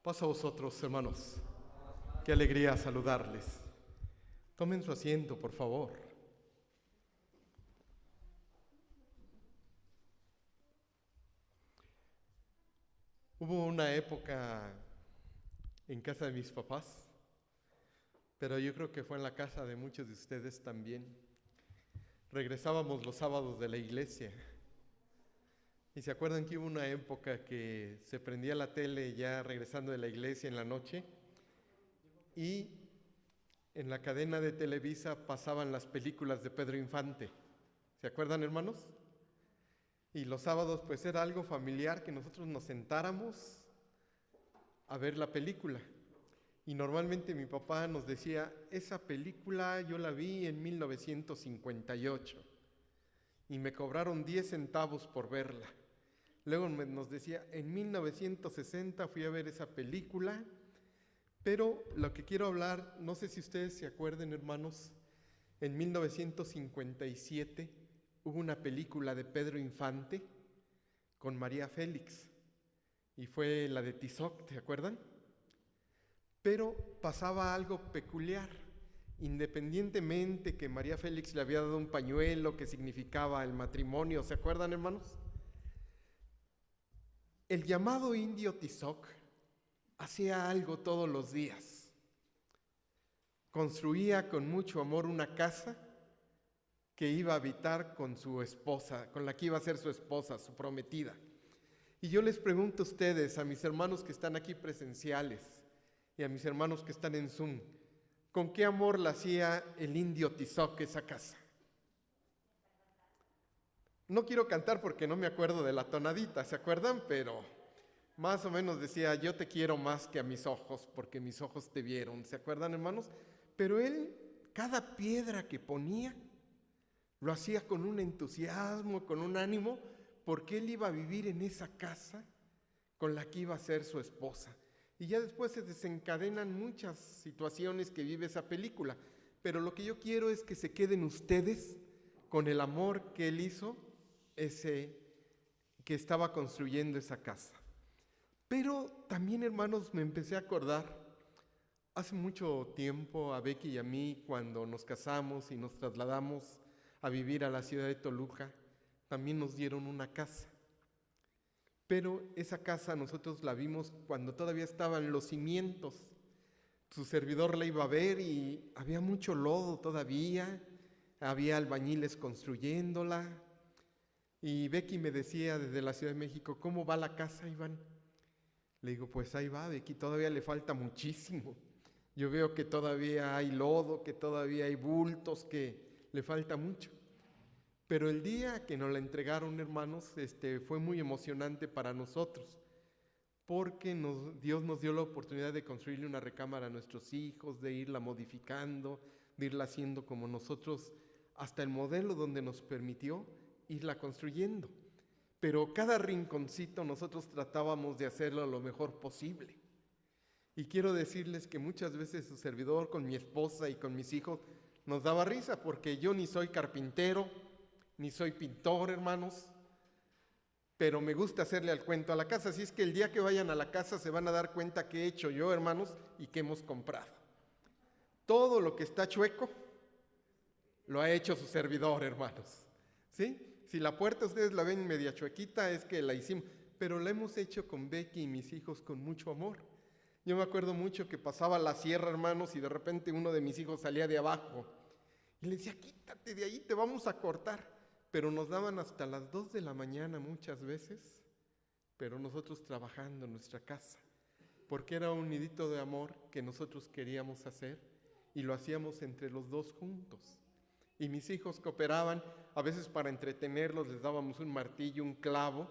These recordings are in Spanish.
Paz a vosotros, hermanos. Qué alegría saludarles. Tomen su asiento, por favor. Hubo una época en casa de mis papás, pero yo creo que fue en la casa de muchos de ustedes también. Regresábamos los sábados de la iglesia. ¿Y se acuerdan que hubo una época que se prendía la tele ya regresando de la iglesia en la noche? Y en la cadena de Televisa pasaban las películas de Pedro Infante. ¿Se acuerdan, hermanos? Y los sábados pues era algo familiar que nosotros nos sentáramos a ver la película. Y normalmente mi papá nos decía, esa película yo la vi en 1958 y me cobraron 10 centavos por verla. Luego nos decía, en 1960 fui a ver esa película, pero lo que quiero hablar, no sé si ustedes se acuerdan, hermanos, en 1957 hubo una película de Pedro Infante con María Félix, y fue la de Tizoc, ¿te acuerdan? Pero pasaba algo peculiar. Independientemente que María Félix le había dado un pañuelo que significaba el matrimonio, ¿se acuerdan, hermanos? El llamado indio Tizoc hacía algo todos los días. Construía con mucho amor una casa que iba a habitar con su esposa, con la que iba a ser su esposa, su prometida. Y yo les pregunto a ustedes, a mis hermanos que están aquí presenciales y a mis hermanos que están en Zoom, ¿con qué amor la hacía el indio Tizoc esa casa? No quiero cantar porque no me acuerdo de la tonadita, ¿se acuerdan? Pero más o menos decía, yo te quiero más que a mis ojos, porque mis ojos te vieron, ¿se acuerdan, hermanos? Pero él, cada piedra que ponía, lo hacía con un entusiasmo, con un ánimo, porque él iba a vivir en esa casa con la que iba a ser su esposa. Y ya después se desencadenan muchas situaciones que vive esa película, pero lo que yo quiero es que se queden ustedes con el amor que él hizo, ese que estaba construyendo esa casa. Pero también, hermanos, me empecé a acordar, hace mucho tiempo a Becky y a mí, cuando nos casamos y nos trasladamos a vivir a la ciudad de Toluca, también nos dieron una casa. Pero esa casa nosotros la vimos cuando todavía estaban los cimientos. Su servidor la iba a ver y había mucho lodo todavía, había albañiles construyéndola. Y Becky me decía desde la Ciudad de México, ¿cómo va la casa, Iván? Le digo, pues ahí va, Becky, todavía le falta muchísimo. Yo veo que todavía hay lodo, que todavía hay bultos, que le falta mucho. Pero el día que nos la entregaron, hermanos, fue muy emocionante para nosotros, porque Dios nos dio la oportunidad de construirle una recámara a nuestros hijos, de irla modificando, de irla haciendo como nosotros, hasta el modelo donde nos permitió irla construyendo. Pero cada rinconcito nosotros tratábamos de hacerlo lo mejor posible. Y quiero decirles que muchas veces su servidor con mi esposa y con mis hijos nos daba risa, porque yo ni soy carpintero, ni soy pintor, hermanos, pero me gusta hacerle al cuento a la casa. Así es que el día que vayan a la casa se van a dar cuenta qué he hecho yo, hermanos, y qué hemos comprado. Todo lo que está chueco lo ha hecho su servidor, hermanos. ¿Sí? Si la puerta ustedes la ven media chuequita, es que la hicimos, pero la hemos hecho con Becky y mis hijos con mucho amor. Yo me acuerdo mucho que pasaba la sierra, hermanos, y de repente uno de mis hijos salía de abajo y le decía, quítate de ahí, te vamos a cortar. Pero nos daban hasta las 2 de la mañana muchas veces, pero nosotros trabajando en nuestra casa, porque era un nidito de amor que nosotros queríamos hacer y lo hacíamos entre los dos juntos. Y mis hijos cooperaban, a veces para entretenerlos les dábamos un martillo, un clavo,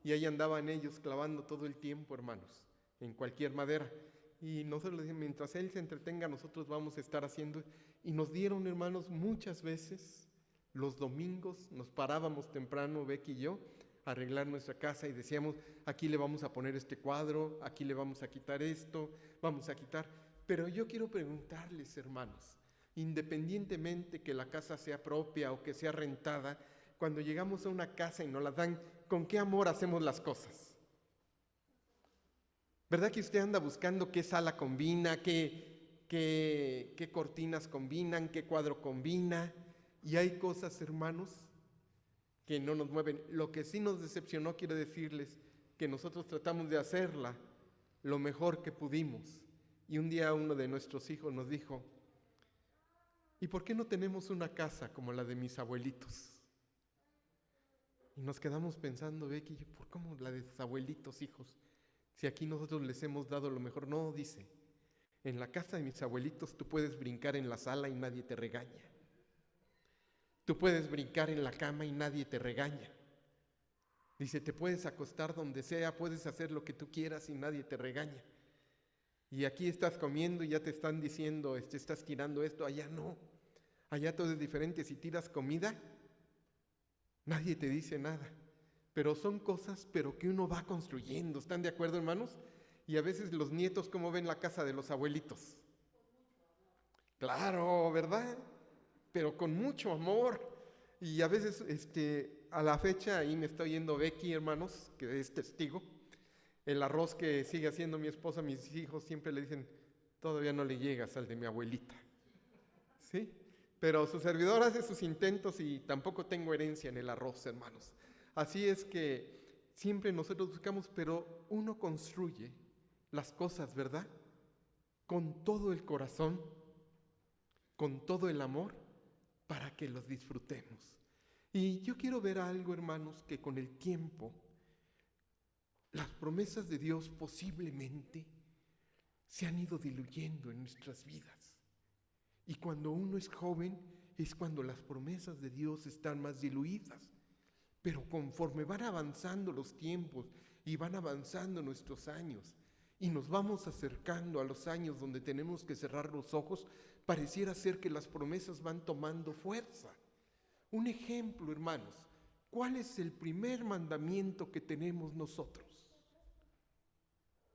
y ahí andaban ellos clavando todo el tiempo, hermanos, en cualquier madera. Y nosotros les decíamos, mientras él se entretenga, nosotros vamos a estar haciendo. Y nos dieron, hermanos, muchas veces, los domingos, nos parábamos temprano, Becky y yo, a arreglar nuestra casa y decíamos, aquí le vamos a poner este cuadro, aquí le vamos a quitar esto, vamos a quitar. Pero yo quiero preguntarles, hermanos, independientemente que la casa sea propia o que sea rentada, cuando llegamos a una casa y nos la dan, ¿con qué amor hacemos las cosas? ¿Verdad que usted anda buscando qué sala combina, qué cortinas combinan, qué cuadro combina? Y hay cosas, hermanos, que no nos mueven. Lo que sí nos decepcionó, quiero decirles, que nosotros tratamos de hacerla lo mejor que pudimos. Y un día uno de nuestros hijos nos dijo, ¿y por qué no tenemos una casa como la de mis abuelitos? Y nos quedamos pensando, Becky y yo, ¿por cómo la de tus abuelitos, hijos? Si aquí nosotros les hemos dado lo mejor. No, dice, en la casa de mis abuelitos tú puedes brincar en la sala y nadie te regaña. Tú puedes brincar en la cama y nadie te regaña. Dice, te puedes acostar donde sea, puedes hacer lo que tú quieras y nadie te regaña. Y aquí estás comiendo y ya te están diciendo, estás tirando esto, allá no. Allá todo es diferente. Si tiras comida, nadie te dice nada. Pero son cosas, pero que uno va construyendo. ¿Están de acuerdo, hermanos? Y a veces los nietos, ¿cómo ven la casa de los abuelitos? Claro, ¿verdad? Pero con mucho amor. Y a veces, a la fecha, ahí me está oyendo Becky, hermanos, que es testigo. El arroz que sigue haciendo mi esposa, mis hijos siempre le dicen, todavía no le llegas al de mi abuelita. ¿Sí? Pero su servidor hace sus intentos y tampoco tengo herencia en el arroz, hermanos. Así es que siempre nosotros buscamos, pero uno construye las cosas, ¿verdad? Con todo el corazón, con todo el amor, para que los disfrutemos. Y yo quiero ver algo, hermanos, que con el tiempo, las promesas de Dios posiblemente se han ido diluyendo en nuestras vidas. Y cuando uno es joven, es cuando las promesas de Dios están más diluidas. Pero conforme van avanzando los tiempos y van avanzando nuestros años y nos vamos acercando a los años donde tenemos que cerrar los ojos, pareciera ser que las promesas van tomando fuerza. Un ejemplo, hermanos, ¿cuál es el primer mandamiento que tenemos nosotros?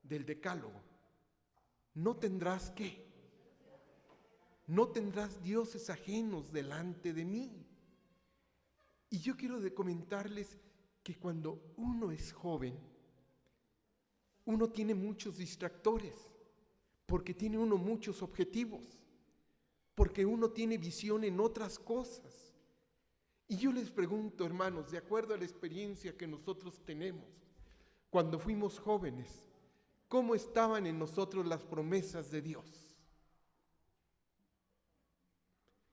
Del Decálogo. No tendrás ¿qué? No tendrás dioses ajenos delante de mí. Y yo quiero comentarles que cuando uno es joven, uno tiene muchos distractores, porque tiene uno muchos objetivos, porque uno tiene visión en otras cosas. Y yo les pregunto, hermanos, de acuerdo a la experiencia que nosotros tenemos, cuando fuimos jóvenes, ¿cómo estaban en nosotros las promesas de Dios?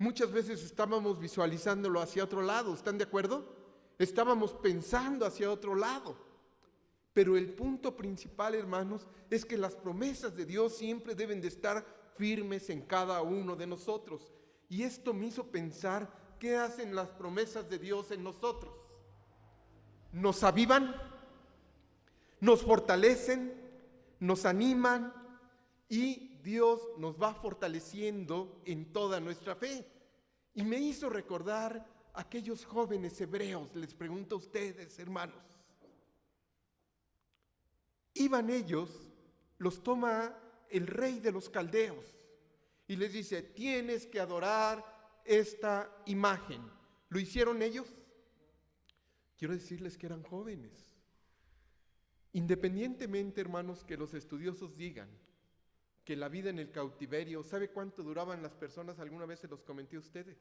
Muchas veces estábamos visualizándolo hacia otro lado, ¿están de acuerdo? Estábamos pensando hacia otro lado. Pero el punto principal, hermanos, es que las promesas de Dios siempre deben de estar firmes en cada uno de nosotros. Y esto me hizo pensar, ¿qué hacen las promesas de Dios en nosotros? Nos avivan, nos fortalecen, nos animan y Dios nos va fortaleciendo en toda nuestra fe. Y me hizo recordar a aquellos jóvenes hebreos, les pregunto a ustedes, hermanos. Iban ellos, los toma el rey de los caldeos y les dice, tienes que adorar esta imagen. ¿Lo hicieron ellos? Quiero decirles que eran jóvenes. Independientemente, hermanos, que los estudiosos digan que la vida en el cautiverio, ¿sabe cuánto duraban las personas? Alguna vez se los comenté a ustedes.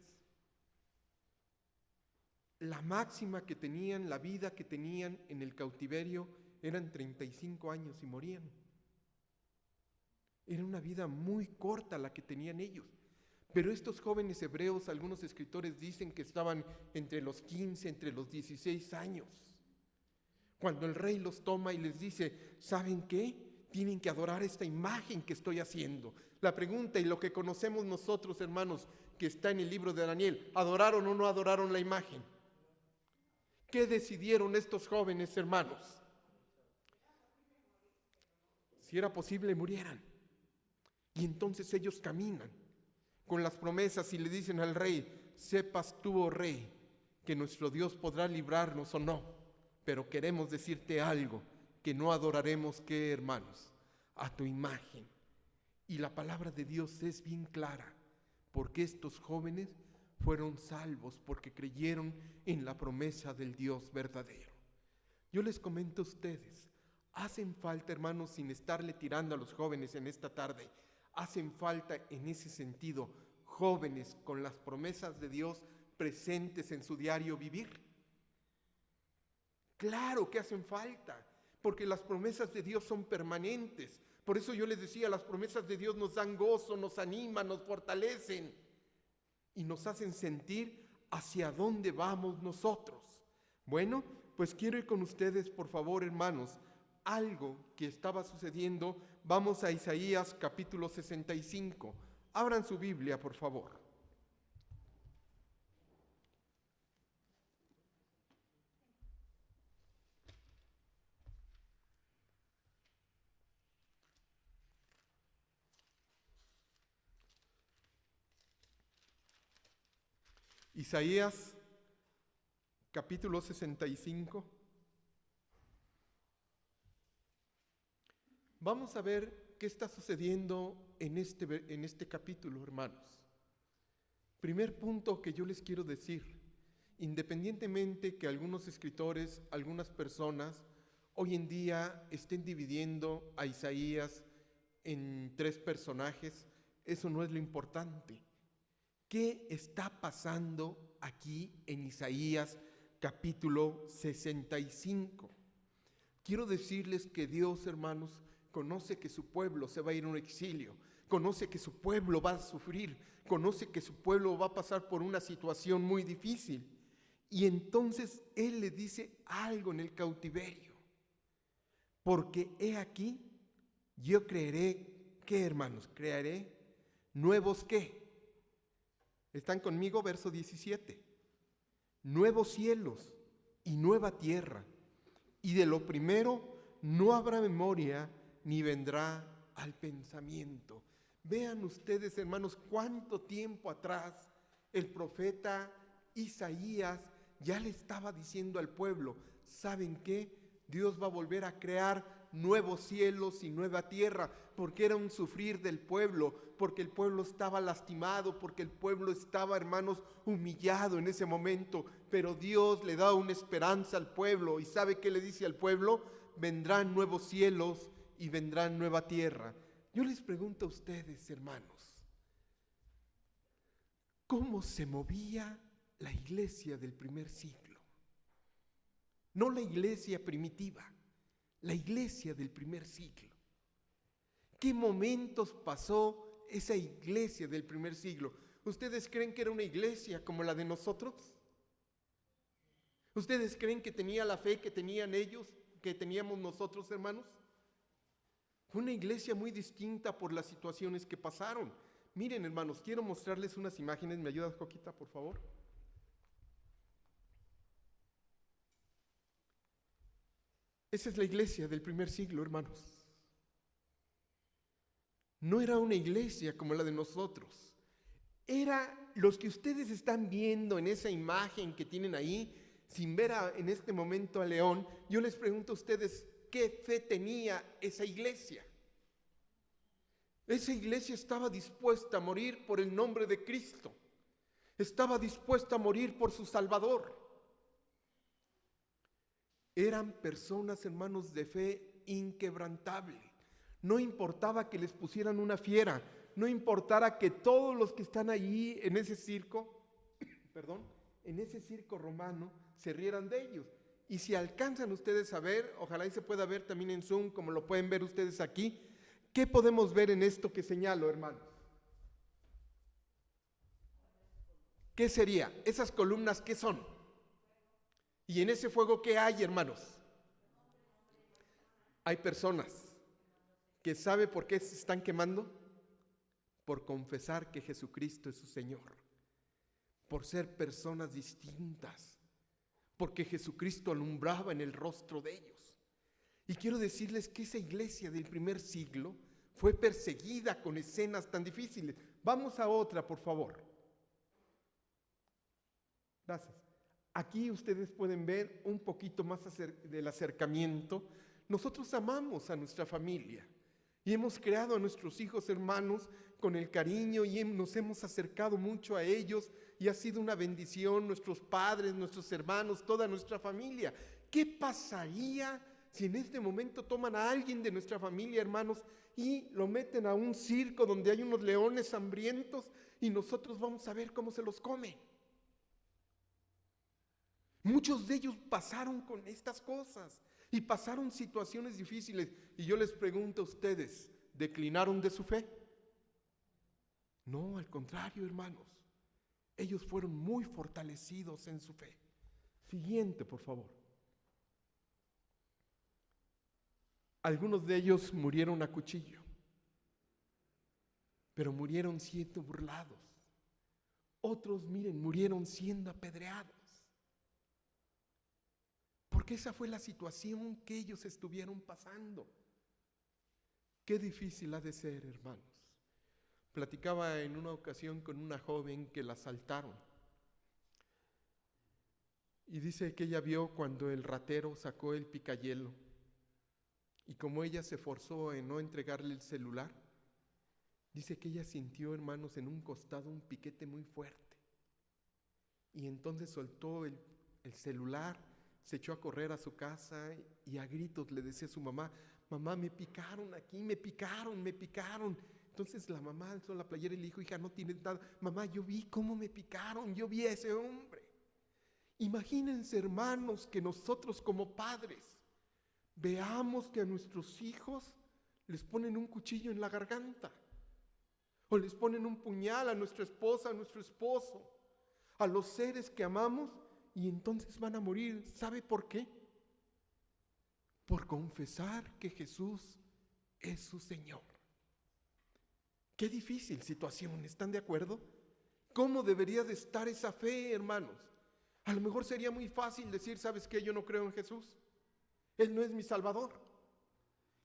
La máxima que tenían, la vida que tenían en el cautiverio eran 35 años y morían. Era una vida muy corta la que tenían ellos. Pero estos jóvenes hebreos, algunos escritores dicen que estaban entre los 15, entre los 16 años. Cuando el rey los toma y les dice, ¿saben qué? Tienen que adorar esta imagen que estoy haciendo. La pregunta y lo que conocemos nosotros, hermanos, que está en el libro de Daniel, ¿adoraron o no adoraron la imagen? ¿Qué decidieron estos jóvenes, hermanos? Si era posible, murieran. Y entonces ellos caminan con las promesas y le dicen al rey, sepas tú, oh rey, que nuestro Dios podrá librarnos o no, pero queremos decirte algo, que no adoraremos, ¿qué, hermanos? A tu imagen. Y la palabra de Dios es bien clara, porque estos jóvenes fueron salvos porque creyeron en la promesa del Dios verdadero. Yo les comento a ustedes, hacen falta, hermanos, sin estarle tirando a los jóvenes en esta tarde, hacen falta en ese sentido jóvenes con las promesas de Dios presentes en su diario vivir. Claro que hacen falta, porque las promesas de Dios son permanentes. Por eso yo les decía, las promesas de Dios nos dan gozo, nos animan, nos fortalecen y nos hacen sentir hacia dónde vamos nosotros. Bueno, pues quiero ir con ustedes, por favor, hermanos, algo que estaba sucediendo. Vamos a Isaías capítulo 65. Abran su Biblia, por favor. Isaías capítulo 65. Vamos a ver qué está sucediendo en este capítulo, hermanos. Primer punto que yo les quiero decir, independientemente que algunos escritores, algunas personas, hoy en día estén dividiendo a Isaías en 3 personajes, eso no es lo importante. ¿Qué está pasando aquí en Isaías capítulo 65? Quiero decirles que Dios, hermanos, conoce que su pueblo se va a ir a un exilio, conoce que su pueblo va a sufrir, conoce que su pueblo va a pasar por una situación muy difícil. Y entonces Él le dice algo en el cautiverio. Porque he aquí, yo crearé, ¿qué, hermanos? Crearé nuevos, ¿qué? ¿Están conmigo? Verso 17. Nuevos cielos y nueva tierra, y de lo primero no habrá memoria ni vendrá al pensamiento. Vean ustedes, hermanos, cuánto tiempo atrás el profeta Isaías ya le estaba diciendo al pueblo, ¿saben qué? Dios va a volver a crear nuevos cielos y nueva tierra, porque era un sufrir del pueblo, porque el pueblo estaba lastimado, porque el pueblo estaba, hermanos, humillado en ese momento, pero Dios le da una esperanza al pueblo. ¿Y sabe qué le dice al pueblo? Vendrán nuevos cielos y vendrán nueva tierra. Yo les pregunto a ustedes, hermanos, ¿cómo se movía la iglesia del primer siglo? No la iglesia primitiva, la iglesia del primer siglo. ¿Qué momentos pasó esa iglesia del primer siglo? ¿Ustedes creen que era una iglesia como la de nosotros? ¿Ustedes creen que tenía la fe que tenían ellos, que teníamos nosotros, hermanos? Fue una iglesia muy distinta por las situaciones que pasaron. Miren, hermanos, quiero mostrarles unas imágenes. ¿Me ayudas, Coquita, por favor? Esa es la iglesia del primer siglo, hermanos. No era una iglesia como la de nosotros. Era los que ustedes están viendo en esa imagen que tienen ahí, sin ver en este momento a León. Yo les pregunto a ustedes, ¿qué fe tenía esa iglesia? Esa iglesia estaba dispuesta a morir por el nombre de Cristo. Estaba dispuesta a morir por su Salvador. Eran personas, hermanos, de fe inquebrantable. No importaba que les pusieran una fiera, no importara que todos los que están allí en ese circo, en ese circo romano, se rieran de ellos. Y si alcanzan ustedes a ver, ojalá y se pueda ver también en Zoom, como lo pueden ver ustedes aquí, ¿qué podemos ver en esto que señalo, hermanos? ¿Qué sería? ¿Esas columnas qué son? Y en ese fuego, ¿qué hay, hermanos? Hay personas que ¿sabe por qué se están quemando? Por confesar que Jesucristo es su Señor, por ser personas distintas, porque Jesucristo alumbraba en el rostro de ellos. Y quiero decirles que esa iglesia del primer siglo fue perseguida con escenas tan difíciles. Vamos a otra, por favor. Gracias. Aquí ustedes pueden ver un poquito más del acercamiento. Nosotros amamos a nuestra familia y hemos creado a nuestros hijos, hermanos, con el cariño y nos hemos acercado mucho a ellos y ha sido una bendición, nuestros padres, nuestros hermanos, toda nuestra familia. ¿Qué pasaría si en este momento toman a alguien de nuestra familia, hermanos, y lo meten a un circo donde hay unos leones hambrientos y nosotros vamos a ver cómo se los comen? Muchos de ellos pasaron con estas cosas y pasaron situaciones difíciles. Y yo les pregunto a ustedes, ¿declinaron de su fe? No, al contrario, hermanos. Ellos fueron muy fortalecidos en su fe. Siguiente, por favor. Algunos de ellos murieron a cuchillo, pero murieron siendo burlados. Otros, miren, murieron siendo apedreados. Porque esa fue la situación que ellos estuvieron pasando. Qué difícil ha de ser, hermanos. Platicaba en una ocasión con una joven que la asaltaron. Y dice que ella vio cuando el ratero sacó el picayelo. Y como ella se forzó en no entregarle el celular, dice que ella sintió, hermanos, en un costado un piquete muy fuerte. Y entonces soltó el celular, se echó a correr a su casa y a gritos le decía a su mamá: mamá, me picaron aquí, me picaron. Entonces la mamá alzó la playera y le dijo: hija, no tienes nada. Mamá, yo vi cómo me picaron, yo vi a ese hombre. Imagínense, hermanos, que nosotros como padres veamos que a nuestros hijos les ponen un cuchillo en la garganta, o les ponen un puñal a nuestra esposa, a nuestro esposo, a los seres que amamos, y entonces van a morir. ¿Sabe por qué? Por confesar que Jesús es su Señor. Qué difícil situación, ¿están de acuerdo? ¿Cómo debería de estar esa fe, hermanos? A lo mejor sería muy fácil decir: ¿sabes qué? Yo no creo en Jesús. Él no es mi Salvador.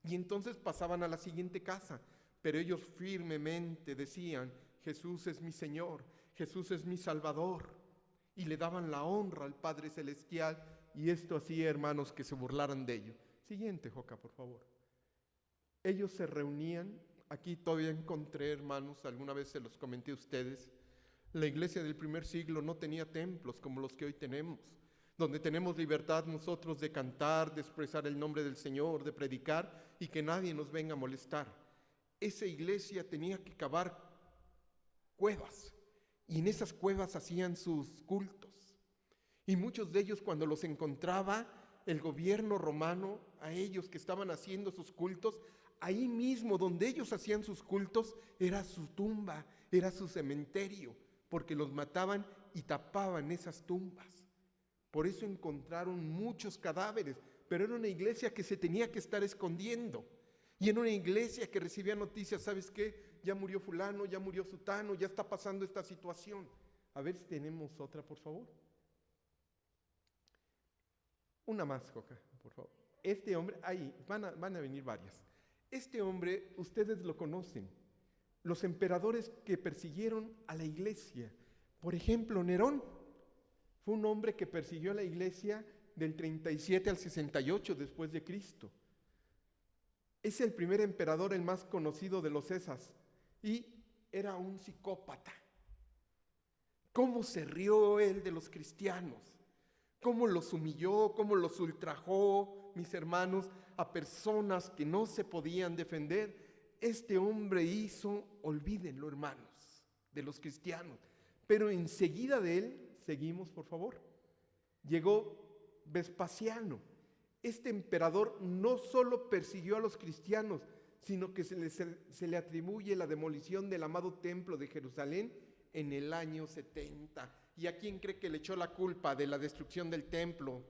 Y entonces pasaban a la siguiente casa, pero ellos firmemente decían: Jesús es mi Señor, Jesús es mi Salvador. Y le daban la honra al Padre Celestial, y esto hacía, hermanos, que se burlaran de ellos. Siguiente, Joca, por favor. Ellos se reunían, aquí todavía encontré, hermanos, alguna vez se los comenté a ustedes, la iglesia del primer siglo no tenía templos como los que hoy tenemos, donde tenemos libertad nosotros de cantar, de expresar el nombre del Señor, de predicar y que nadie nos venga a molestar. Esa iglesia tenía que cavar cuevas y en esas cuevas hacían sus cultos. Y muchos de ellos, cuando los encontraba el gobierno romano, a ellos que estaban haciendo sus cultos, ahí mismo donde ellos hacían sus cultos era su tumba, era su cementerio, porque los mataban y tapaban esas tumbas. Por eso encontraron muchos cadáveres, pero era una iglesia que se tenía que estar escondiendo. Y era una iglesia que recibía noticias: ¿sabes qué? Ya murió fulano, ya murió sutano, ya está pasando esta situación. A ver si tenemos otra, por favor. Una más, Joca, por favor. Este hombre, ahí, van a venir varias. Este hombre, ustedes lo conocen. Los emperadores que persiguieron a la iglesia. Por ejemplo, Nerón. Fue un hombre que persiguió a la iglesia del 37 al 68 después de Cristo. Es el primer emperador, el más conocido de los Césares, y era un psicópata. ¿Cómo se rió él de los cristianos? ¿Cómo los humilló? ¿Cómo los ultrajó, mis hermanos, a personas que no se podían defender? Este hombre hizo, olvídenlo, hermanos, de los cristianos. Pero enseguida de él, seguimos por favor, llegó Vespasiano. Este emperador no solo persiguió a los cristianos, sino que se le atribuye la demolición del amado templo de Jerusalén en el año 70. ¿Y a quién cree que le echó la culpa de la destrucción del templo,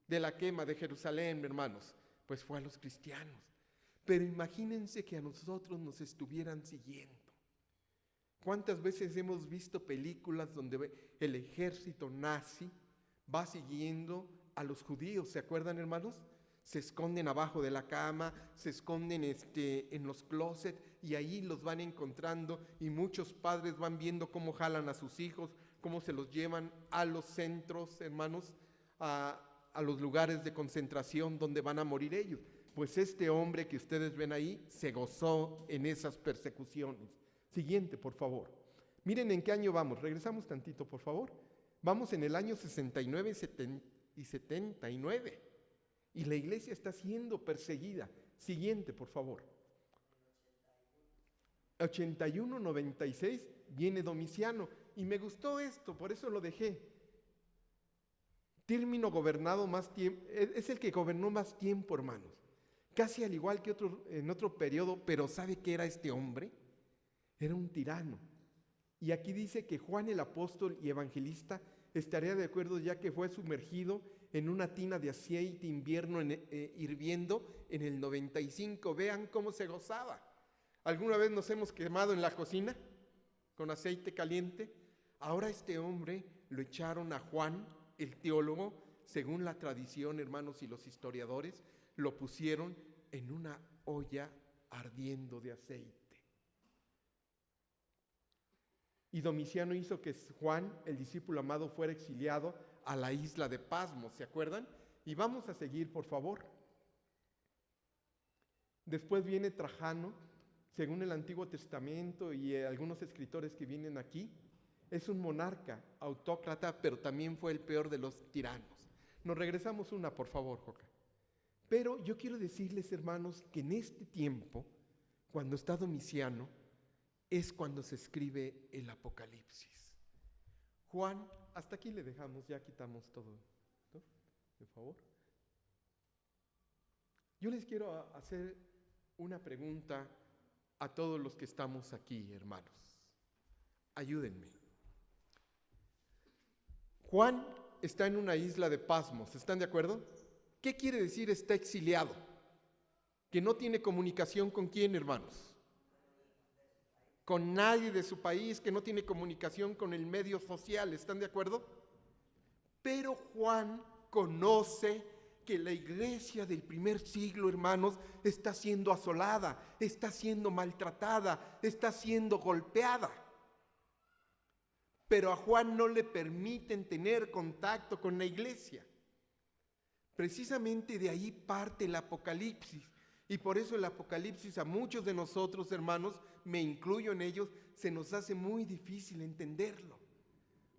de la quema de Jerusalén, hermanos? Pues fue a los cristianos. Pero imagínense que a nosotros nos estuvieran siguiendo. ¿Cuántas veces hemos visto películas donde el ejército nazi va siguiendo a los judíos? ¿Se acuerdan, hermanos? Se esconden abajo de la cama, se esconden en los closets y ahí los van encontrando, y muchos padres van viendo cómo jalan a sus hijos, cómo se los llevan a los centros, hermanos, a los lugares de concentración donde van a morir ellos. Pues este hombre que ustedes ven ahí se gozó en esas persecuciones. Siguiente, por favor. Miren en qué año vamos. Regresamos tantito, por favor. Vamos en el año 69 y 79. Y la iglesia está siendo perseguida. Siguiente, por favor. 81-96 viene Domiciano. Y me gustó esto, por eso lo dejé. Término gobernado más tiempo, es el que gobernó más tiempo, hermanos. Casi al igual que en otro periodo, pero ¿sabe qué era este hombre? Era un tirano. Y aquí dice que Juan el apóstol y evangelista estaría de acuerdo ya que fue sumergido en una tina de aceite hirviendo en el 95. Vean cómo se gozaba. ¿Alguna vez nos hemos quemado en la cocina con aceite caliente? Ahora este hombre lo echaron a Juan, el teólogo, según la tradición, hermanos, y los historiadores, lo pusieron en una olla ardiendo de aceite. Y Domiciano hizo que Juan, el discípulo amado, fuera exiliado a la isla de Pasmos, ¿se acuerdan? Y vamos a seguir, por favor. Después viene Trajano, según el Antiguo Testamento y algunos escritores que vienen aquí. Es un monarca, autócrata, pero también fue el peor de los tiranos. Nos regresamos una, por favor, Joca. Pero yo quiero decirles, hermanos, que en este tiempo, cuando está Domiciano, es cuando se escribe el Apocalipsis. Juan, hasta aquí le dejamos, ya quitamos todo, ¿no? Por favor. Yo les quiero hacer una pregunta a todos los que estamos aquí, hermanos. Ayúdenme. Juan está en una isla de Pasmos, ¿están de acuerdo? ¿Qué quiere decir está exiliado? Que no tiene comunicación con quién, hermanos. Con nadie de su país, que no tiene comunicación con el medio social, ¿están de acuerdo? Pero Juan conoce que la iglesia del primer siglo, hermanos, está siendo asolada, está siendo maltratada, está siendo golpeada. Pero a Juan no le permiten tener contacto con la iglesia. Precisamente de ahí parte el Apocalipsis. Y por eso el Apocalipsis a muchos de nosotros, hermanos, me incluyo en ellos, se nos hace muy difícil entenderlo.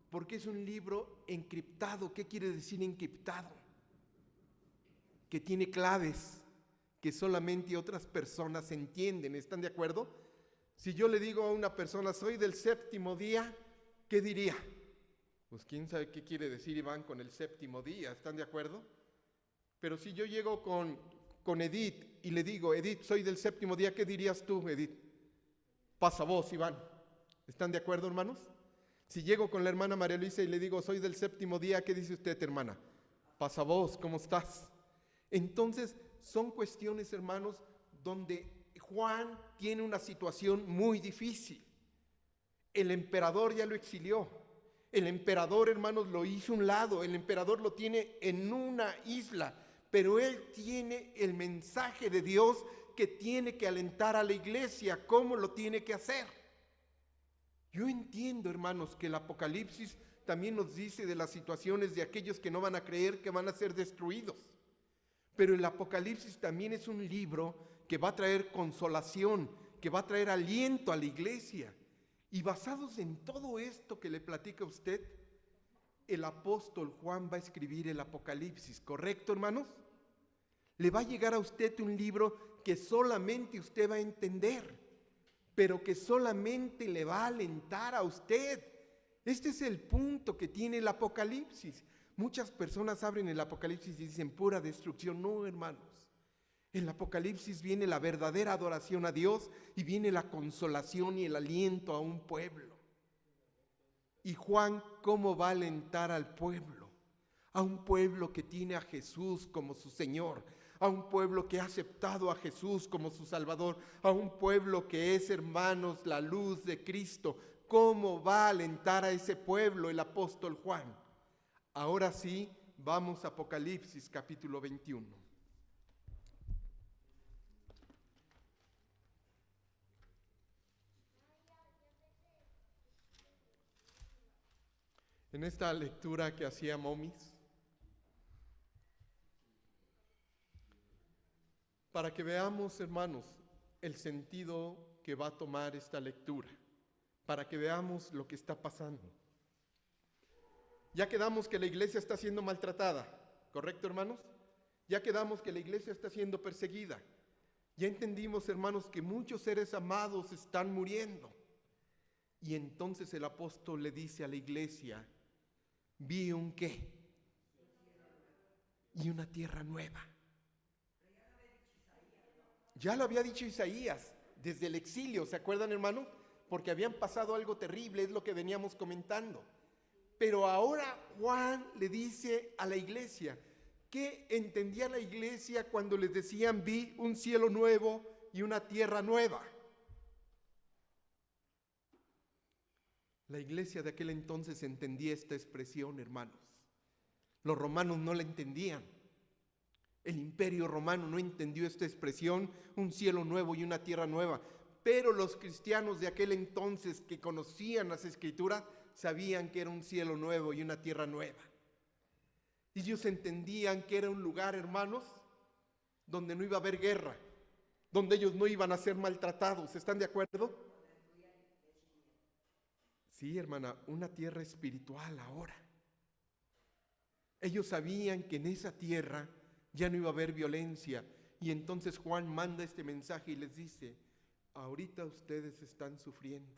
Porque es un libro encriptado. ¿Qué quiere decir encriptado? Que tiene claves que solamente otras personas entienden. ¿Están de acuerdo? Si yo le digo a una persona, soy del séptimo día, ¿qué diría? Pues quién sabe qué quiere decir Iván con el séptimo día. ¿Están de acuerdo? Pero si yo llego con Edith y le digo, Edith, soy del séptimo día, ¿qué dirías tú, Edith? Pasa vos, Iván. ¿Están de acuerdo, hermanos? Si llego con la hermana María Luisa y le digo, soy del séptimo día, ¿qué dice usted, hermana? Pasa vos, ¿cómo estás? Entonces, son cuestiones, hermanos, donde Juan tiene una situación muy difícil. El emperador ya lo exilió. El emperador, hermanos, lo hizo a un lado. El emperador lo tiene en una isla. Pero él tiene el mensaje de Dios que tiene que alentar a la iglesia. ¿Cómo lo tiene que hacer? Yo entiendo, hermanos, que el Apocalipsis también nos dice de las situaciones de aquellos que no van a creer que van a ser destruidos. Pero el Apocalipsis también es un libro que va a traer consolación, que va a traer aliento a la iglesia. Y basados en todo esto que le platica a usted, el apóstol Juan va a escribir el Apocalipsis, ¿correcto, hermanos? Le va a llegar a usted un libro que solamente usted va a entender, pero que solamente le va a alentar a usted. Este es el punto que tiene el Apocalipsis. Muchas personas abren el Apocalipsis y dicen pura destrucción. No, hermanos. En el Apocalipsis viene la verdadera adoración a Dios y viene la consolación y el aliento a un pueblo. Y Juan, ¿cómo va a alentar al pueblo? A un pueblo que tiene a Jesús como su Señor, a un pueblo que ha aceptado a Jesús como su Salvador, a un pueblo que es, hermanos, la luz de Cristo. ¿Cómo va a alentar a ese pueblo el apóstol Juan? Ahora sí, vamos a Apocalipsis capítulo 21. En esta lectura que hacía Momis, para que veamos, hermanos, el sentido que va a tomar esta lectura, para que veamos lo que está pasando. Ya quedamos que la iglesia está siendo maltratada, ¿correcto, hermanos? Ya quedamos que la iglesia está siendo perseguida. Ya entendimos, hermanos, que muchos seres amados están muriendo. Y entonces el apóstol le dice a la iglesia, vi un qué y una tierra nueva. Ya lo había dicho Isaías desde el exilio, ¿se acuerdan, hermanos? Porque habían pasado algo terrible, es lo que veníamos comentando. Pero ahora Juan le dice a la iglesia, ¿qué entendía la iglesia cuando les decían vi un cielo nuevo y una tierra nueva? La iglesia de aquel entonces entendía esta expresión, hermanos. Los romanos no la entendían. El imperio romano no entendió esta expresión, un cielo nuevo y una tierra nueva. Pero los cristianos de aquel entonces que conocían las escrituras sabían que era un cielo nuevo y una tierra nueva. Y ellos entendían que era un lugar, hermanos, donde no iba a haber guerra, donde ellos no iban a ser maltratados. ¿Están de acuerdo? Sí, hermana, una tierra espiritual ahora. Ellos sabían que en esa tierra ya no iba a haber violencia. Y entonces Juan manda este mensaje y les dice, ahorita ustedes están sufriendo,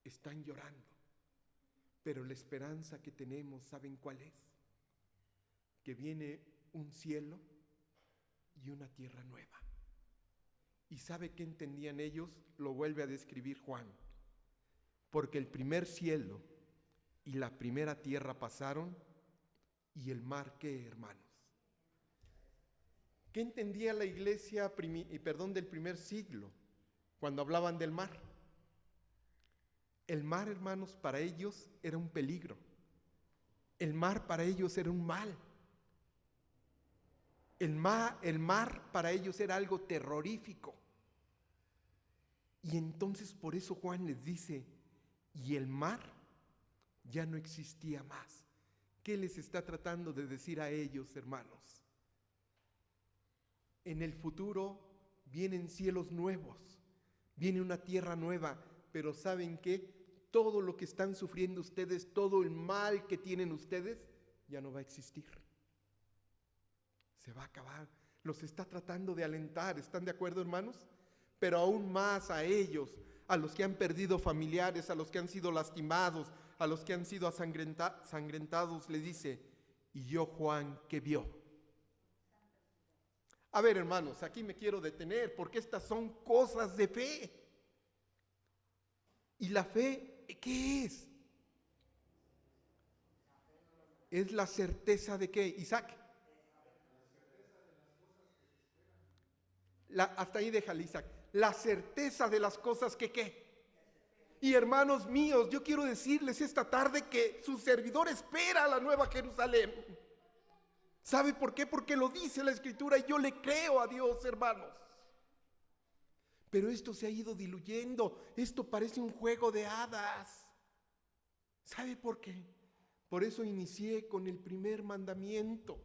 están llorando, pero la esperanza que tenemos, ¿saben cuál es? Que viene un cielo y una tierra nueva. ¿Y sabe qué entendían ellos? Lo vuelve a describir Juan. Porque el primer cielo y la primera tierra pasaron, y el mar, ¿qué, hermanos? ¿Qué entendía la iglesia del primer siglo cuando hablaban del mar? El mar, hermanos, para ellos era un peligro. El mar para ellos era un mal. El mar para ellos era algo terrorífico. Y entonces por eso Juan les dice, y el mar ya no existía más. ¿Qué les está tratando de decir a ellos, hermanos? En el futuro vienen cielos nuevos, viene una tierra nueva, pero ¿saben qué? Todo lo que están sufriendo ustedes, todo el mal que tienen ustedes, ya no va a existir. Se va a acabar. Los está tratando de alentar, ¿están de acuerdo, hermanos? Pero aún más a ellos, a los que han perdido familiares, a los que han sido lastimados, a los que han sido sangrentados, le dice, y yo, Juan, ¿qué vio? A ver, hermanos, aquí me quiero detener porque estas son cosas de fe. ¿Y la fe qué es? Es la certeza de qué, Isaac. Hasta ahí déjale, Isaac. La certeza de las cosas que qué. Y hermanos míos, yo quiero decirles esta tarde que su servidor espera a la nueva Jerusalén. ¿Sabe por qué? Porque lo dice la Escritura y yo le creo a Dios, hermanos. Pero esto se ha ido diluyendo. Esto parece un juego de hadas. ¿Sabe por qué? Por eso inicié con el primer mandamiento.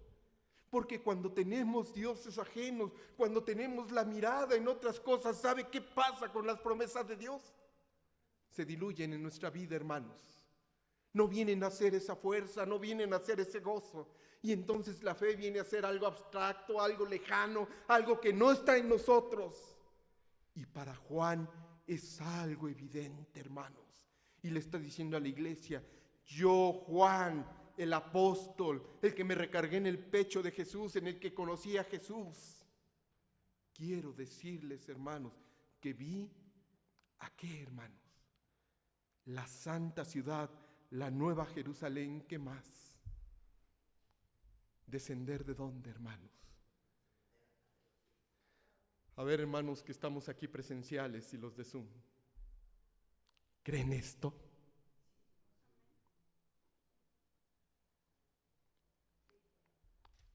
Porque cuando tenemos dioses ajenos, cuando tenemos la mirada en otras cosas, ¿sabe qué pasa con las promesas de Dios? Se diluyen en nuestra vida, hermanos. No vienen a ser esa fuerza, no vienen a ser ese gozo. Y entonces la fe viene a ser algo abstracto, algo lejano, algo que no está en nosotros. Y para Juan es algo evidente, hermanos. Y le está diciendo a la iglesia, yo, Juan, el apóstol, el que me recargué en el pecho de Jesús, en el que conocí a Jesús, quiero decirles, hermanos, que vi ¿a qué, hermanos? La santa ciudad, la nueva Jerusalén, ¿qué más? ¿Descender de dónde, hermanos? A ver, hermanos, que estamos aquí presenciales y los de Zoom, ¿creen esto?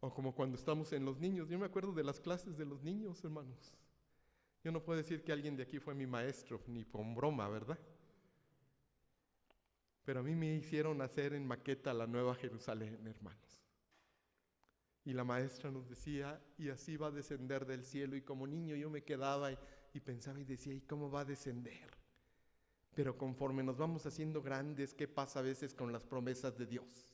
O como cuando estamos en los niños, yo me acuerdo de las clases de los niños, hermanos. Yo no puedo decir que alguien de aquí fue mi maestro, ni con broma, ¿verdad? Pero a mí me hicieron hacer en maqueta la nueva Jerusalén, hermanos. Y la maestra nos decía, y así va a descender del cielo. Y como niño yo me quedaba y pensaba y decía, ¿y cómo va a descender? Pero conforme nos vamos haciendo grandes, ¿qué pasa a veces con las promesas de Dios?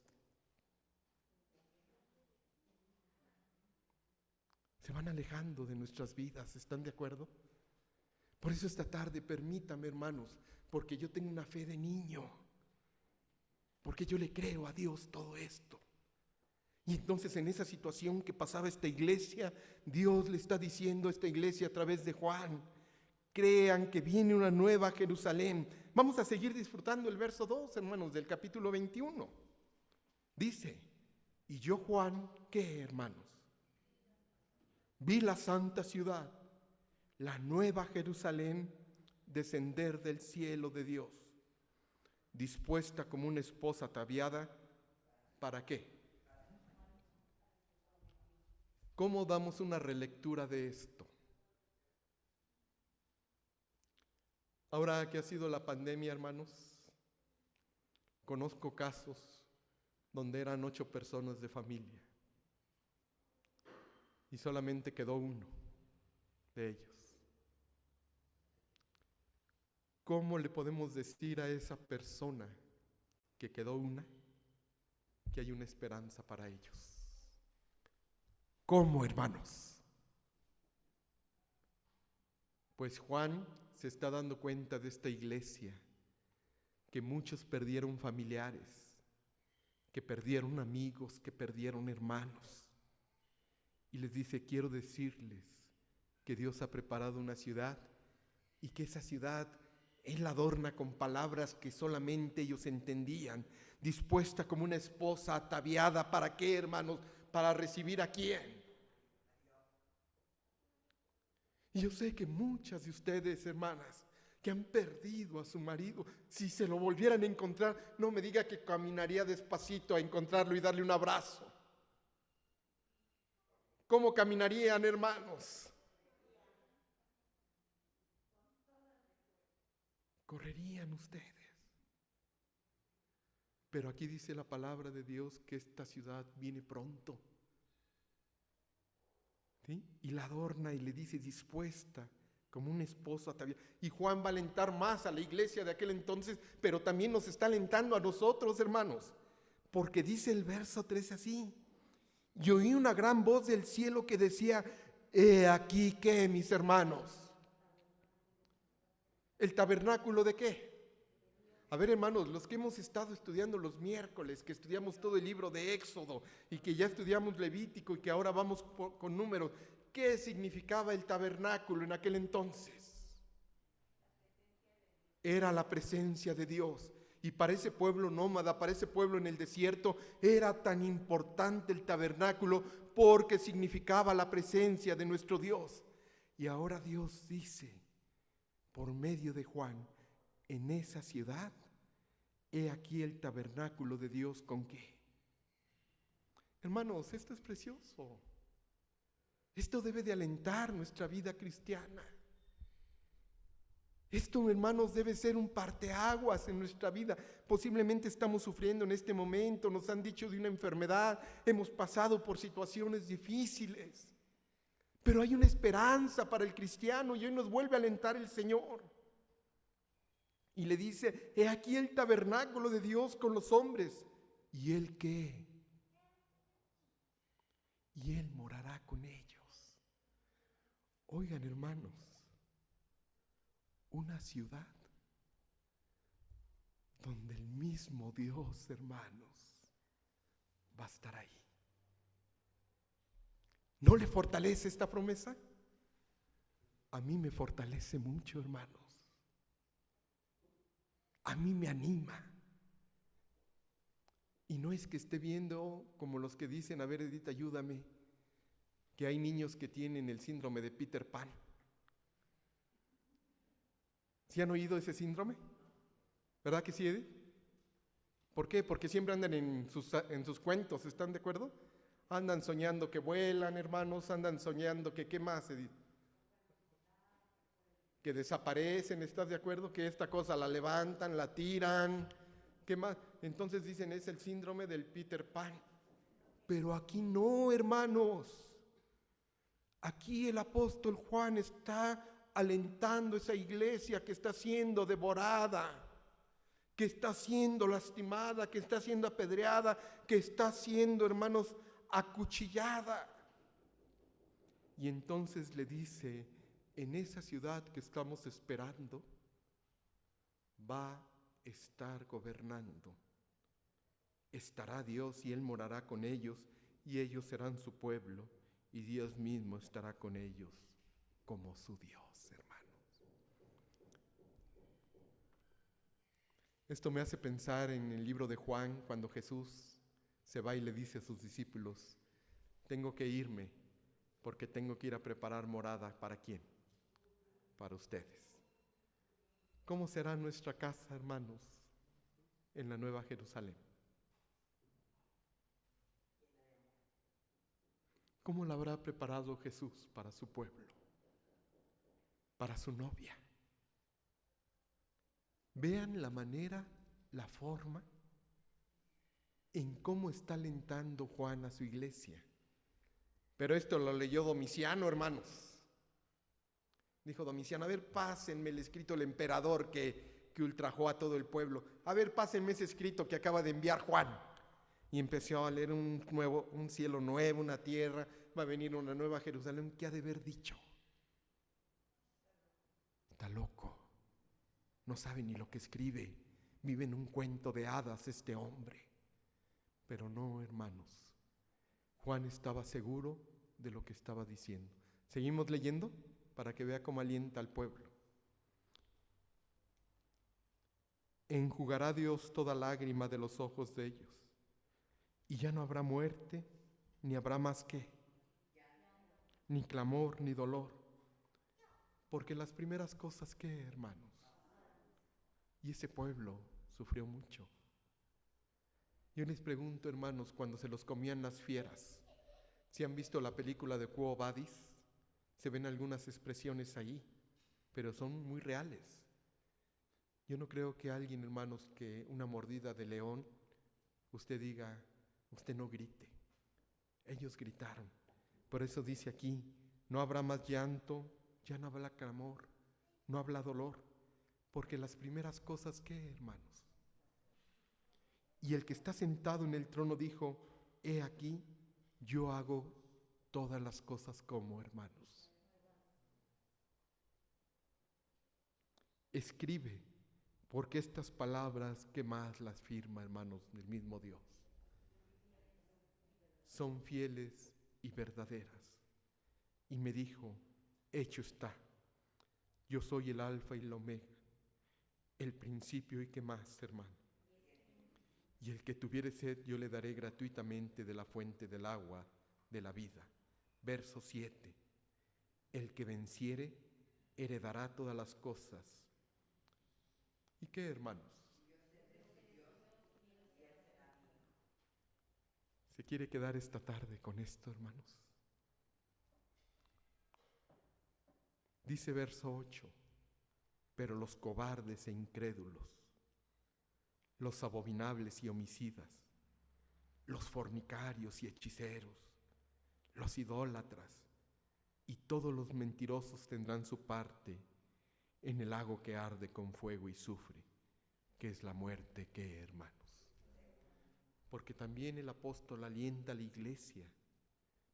se van alejando de nuestras vidas. ¿Están de acuerdo? Por eso esta tarde permítame, hermanos, porque yo tengo una fe de niño, porque yo le creo a Dios todo esto. Y entonces en esa situación que pasaba esta iglesia, Dios le está diciendo a esta iglesia a través de Juan: crean que viene una nueva Jerusalén. Vamos a seguir disfrutando el verso 2, hermanos, del capítulo 21. Dice: y yo, Juan, ¿qué, hermanos? Vi la santa ciudad, la nueva Jerusalén, descender del cielo de Dios, dispuesta como una esposa ataviada. ¿Para qué? ¿Cómo damos una relectura de esto? Ahora que ha sido la pandemia, hermanos, conozco casos donde eran 8 personas de familia y solamente quedó uno de ellos. ¿Cómo le podemos decir a esa persona que quedó una que hay una esperanza para ellos? ¿Cómo, hermanos? Pues Juan se está dando cuenta de esta iglesia, que muchos perdieron familiares, que perdieron amigos, que perdieron hermanos. Y les dice: quiero decirles que Dios ha preparado una ciudad y que esa ciudad Él la adorna con palabras que solamente ellos entendían, dispuesta como una esposa ataviada. ¿Para qué, hermanos? ¿Para recibir a quién? Y yo sé que muchas de ustedes, hermanas, que han perdido a su marido, si se lo volvieran a encontrar, no me diga que caminaría despacito a encontrarlo y darle un abrazo. ¿Cómo caminarían, hermanos? Correrían ustedes. Pero aquí dice la palabra de Dios que esta ciudad viene pronto. ¿Sí? Y la adorna y le dice: dispuesta como un esposo ataviado. Y Juan va a alentar más a la iglesia de aquel entonces, pero también nos está alentando a nosotros, hermanos, porque dice el verso 13 así: y oí una gran voz del cielo que decía: he aquí que, mis hermanos, ¿el tabernáculo de qué? A ver, hermanos, los que hemos estado estudiando los miércoles, que estudiamos todo el libro de Éxodo y que ya estudiamos Levítico y que ahora vamos con números, ¿qué significaba el tabernáculo en aquel entonces? Era la presencia de Dios. Y para ese pueblo nómada, para ese pueblo en el desierto, era tan importante el tabernáculo porque significaba la presencia de nuestro Dios. Y ahora Dios dice, por medio de Juan: en esa ciudad, he aquí el tabernáculo de Dios. ¿Con qué? Hermanos, esto es precioso. Esto debe de alentar nuestra vida cristiana. Esto, hermanos, debe ser un parteaguas en nuestra vida. Posiblemente estamos sufriendo en este momento, nos han dicho de una enfermedad, hemos pasado por situaciones difíciles, pero hay una esperanza para el cristiano y hoy nos vuelve a alentar el Señor. Y le dice: he aquí el tabernáculo de Dios con los hombres. ¿Y Él qué? Y Él morará con ellos. Oigan, hermanos, una ciudad donde el mismo Dios, hermanos, va a estar ahí. ¿No le fortalece esta promesa? A mí me fortalece mucho, hermanos. A mí me anima. Y no es que esté viendo como los que dicen: a ver, Edith, ayúdame, que hay niños que tienen el síndrome de Peter Pan. ¿Sí han oído ese síndrome? ¿Verdad que sí, Edith? ¿Por qué? Porque siempre andan en sus cuentos, ¿están de acuerdo? Andan soñando que vuelan, hermanos, andan soñando que, ¿qué más, Edith? Que desaparecen, ¿estás de acuerdo? Que esta cosa la levantan, la tiran, ¿qué más? Entonces dicen: es el síndrome del Peter Pan. Pero aquí no, hermanos. Aquí el apóstol Juan está alentando a esa iglesia que está siendo devorada, que está siendo lastimada, que está siendo apedreada, que está siendo, hermanos, acuchillada. Y entonces le dice, en esa ciudad que estamos esperando, va a estar gobernando. Estará Dios y Él morará con ellos, y ellos serán su pueblo, y Dios mismo estará con ellos como su Dios, hermanos. Esto me hace pensar en el libro de Juan, cuando Jesús se va y le dice a sus discípulos, tengo que irme, porque tengo que ir a preparar morada. ¿Para quién? Para ustedes. ¿Cómo será nuestra casa, hermanos, en la Nueva Jerusalén? ¿Cómo la habrá preparado Jesús para su pueblo, para su novia? Vean la manera, la forma en cómo está alentando Juan a su iglesia. Pero esto lo leyó Domiciano, hermanos. Dijo Domiciano, a ver, pásenme el escrito del emperador que ultrajó a todo el pueblo. A ver, pásenme ese escrito que acaba de enviar Juan. Y empezó a leer un cielo nuevo, una tierra, va a venir una nueva Jerusalén. ¿Qué ha de haber dicho? Está loco, no sabe ni lo que escribe, vive en un cuento de hadas este hombre. Pero no, hermanos, Juan estaba seguro de lo que estaba diciendo. ¿Seguimos leyendo? Para que vea cómo alienta al pueblo. Enjugará Dios toda lágrima de los ojos de ellos, y ya no habrá muerte, ni habrá más que, ni clamor, ni dolor. Porque las primeras cosas, ¿qué, hermanos? Y ese pueblo sufrió mucho. Yo les pregunto, hermanos, cuando se los comían las fieras, si han visto la película de Quo Vadis, se ven algunas expresiones ahí, pero son muy reales. Yo no creo que alguien, hermanos, que una mordida de león, usted diga, usted no grite. Ellos gritaron. Por eso dice aquí, no habrá más llanto, ya no habrá clamor, no habrá dolor, porque las primeras cosas, ¿qué, hermanos? Y el que está sentado en el trono dijo, he aquí, yo hago todas las cosas como, hermanos. Escribe, porque estas palabras, ¿qué más las firma, hermanos, del mismo Dios? Son fieles y verdaderas. Y me dijo, hecho está, yo soy el alfa y el omega, el principio y qué más, hermano. Y el que tuviere sed, yo le daré gratuitamente de la fuente del agua de la vida. Verso 7. El que venciere, heredará todas las cosas. ¿Y qué, hermanos? ¿Se quiere quedar esta tarde con esto, hermanos? Dice verso 8. Pero los cobardes e incrédulos, los abominables y homicidas, los fornicarios y hechiceros, los idólatras y todos los mentirosos tendrán su parte en el lago que arde con fuego y azufre, que es la muerte, ¿qué, hermanos? Porque también el apóstol alienta a la iglesia,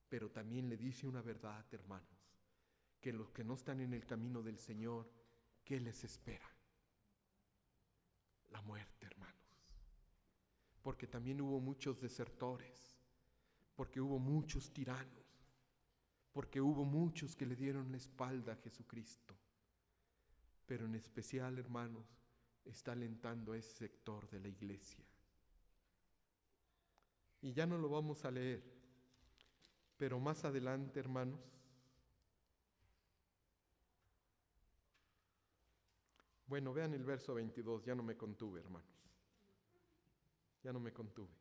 pero también le dice una verdad, hermanos, que los que no están en el camino del Señor, ¿qué les espera? La muerte, hermanos. Porque también hubo muchos desertores, porque hubo muchos tiranos, porque hubo muchos que le dieron la espalda a Jesucristo. Pero en especial, hermanos, está alentando a ese sector de la iglesia. Y ya no lo vamos a leer, pero más adelante, hermanos, bueno, vean el verso 22, ya no me contuve, hermanos. Ya no me contuve.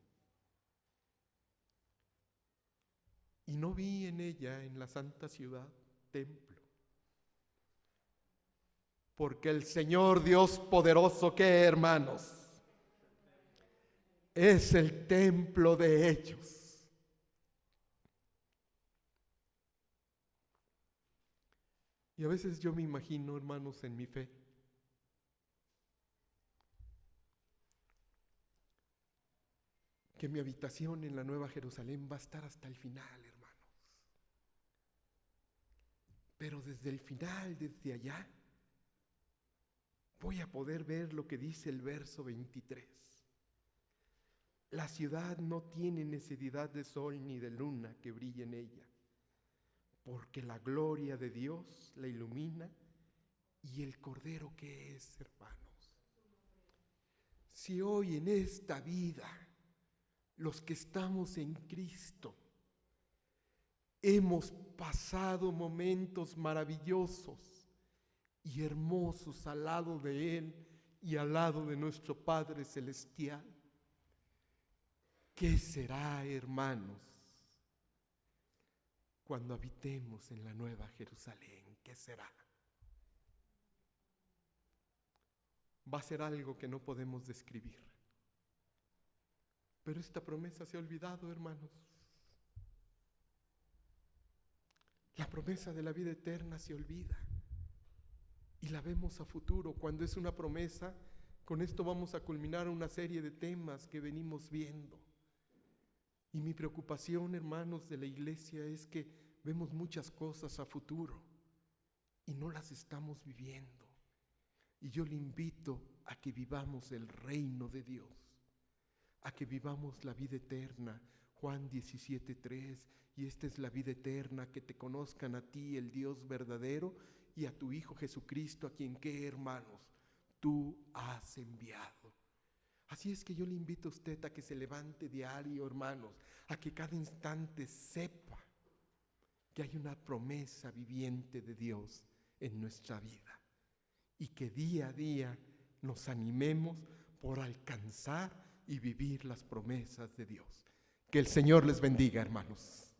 Y no vi en ella, en la santa ciudad, templo. Porque el Señor Dios poderoso, ¿qué, hermanos? Es el templo de ellos. Y a veces yo me imagino, hermanos, en mi fe, que mi habitación en la Nueva Jerusalén va a estar hasta el final, hermanos. Pero desde el final, desde allá, voy a poder ver lo que dice el verso 23. La ciudad no tiene necesidad de sol ni de luna que brille en ella, porque la gloria de Dios la ilumina y el Cordero que es, hermanos. Si hoy en esta vida, los que estamos en Cristo, hemos pasado momentos maravillosos y hermosos al lado de Él y al lado de nuestro Padre Celestial, ¿qué será, hermanos, cuando habitemos en la Nueva Jerusalén? ¿Qué será? Va a ser algo que no podemos describir. Pero esta promesa se ha olvidado, hermanos. La promesa de la vida eterna se olvida y la vemos a futuro. Cuando es una promesa, con esto vamos a culminar una serie de temas que venimos viendo. Y mi preocupación, hermanos de la iglesia, es que vemos muchas cosas a futuro y no las estamos viviendo. Y yo le invito a que vivamos el reino de Dios, a que vivamos la vida eterna. Juan 17:3, y esta es la vida eterna, que te conozcan a ti, el Dios verdadero, y a tu Hijo Jesucristo, a quien, ¿qué, hermanos?, tú has enviado. Así es que yo le invito a usted a que se levante diario, hermanos, a que cada instante sepa que hay una promesa viviente de Dios en nuestra vida y que día a día nos animemos por alcanzar y vivir las promesas de Dios. Que el Señor les bendiga, hermanos.